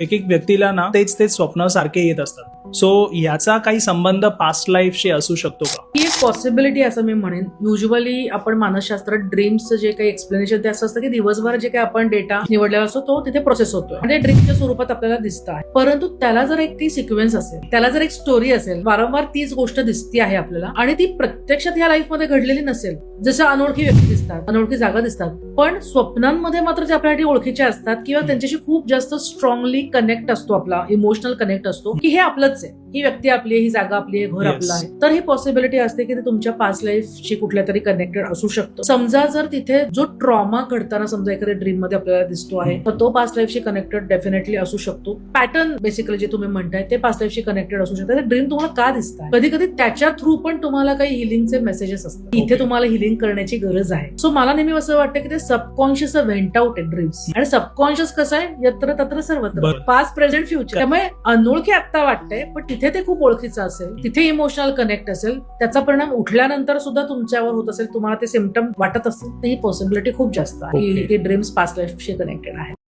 एक एक व्यक्तीला ना तेच स्वप्न सारखे येत असतात. सो याचा काही संबंध पास्ट लाईफशी असू शकतो का? ही एक पॉसिबिलिटी असं मी म्हणेन. युजली आपण मानसशास्त्रात ड्रीम्सचं जे काही एक्सप्लेनेशन ते असं असतं की दिवसभर जे काही आपण डेटा निवडलेला असतो तो तिथे प्रोसेस होतोय आणि ड्रीमच्या स्वरूपात आपल्याला दिसतं आहे. परंतु त्याला जर एक ती सिक्वेन्स असेल, त्याला जर एक स्टोरी असेल, वारंवार तीच गोष्ट दिसती आहे आपल्याला आणि ती प्रत्यक्षात ह्या लाईफमध्ये घडलेली नसेल, जसं अनोळखी व्यक्ती दिसतात, अनोळखी जागा दिसतात, पण स्वप्नांमध्ये मात्र ते आपल्यासाठी ओळखीचे असतात किंवा त्यांच्याशी खूप जास्त स्ट्रॉंगली कनेक्ट असतो, आपला इमोशनल कनेक्ट असतो की हे आपलंच आहे, ही व्यक्ती आपली आहे, ही जागा आपली आहे, घर आपलं आहे. तर ही पॉसिबिलिटी असते की ते तुमच्या पास्ट लाईफशी कुठल्या तरी कनेक्टेड असू शकतं. समजा जर तिथे जो ट्रॉमा घडताना समजा एखाद्या ड्रीम मध्ये आपल्याला दिसतो आहे तर तो पास्ट लाईफशी कनेक्टेड डेफिनेटली असू शकतो. पॅटर्न बेसिकली जे तुम्ही म्हणताय ते पास्ट लाईफशी कनेक्टेड असू शकतं. ड्रीम तुम्हाला का दिसतात, कधी कधी त्याच्या थ्रू पण तुम्हाला काही हिलिंगचे मेसेजेस असतात, इथे तुम्हाला हिलिंग करण्याची गरज आहे. सो मला नेहमी असं वाटतं की ते सबकॉन्शियस व्हेंट आउट आहे ड्रीम्स. आणि सबकॉन्शियस कसं आहे, यत्र तत्र सर्वत्र, पास्ट प्रेझेंट फ्युचर. त्यामुळे अनोळखी आत्ता वाटतंय पण तिथे ते खूप ओळखीचं असेल, तिथे इमोशनल कनेक्ट असेल, त्याचा परिणाम उठल्यानंतर सुद्धा तुमच्यावर होत असेल, तुम्हाला ते सिम्पटम वाटत असेल, तर ही पॉसिबिलिटी खूप जास्त आहे की ड्रीम्स पास्ट लाईफशी कनेक्टेड आहे.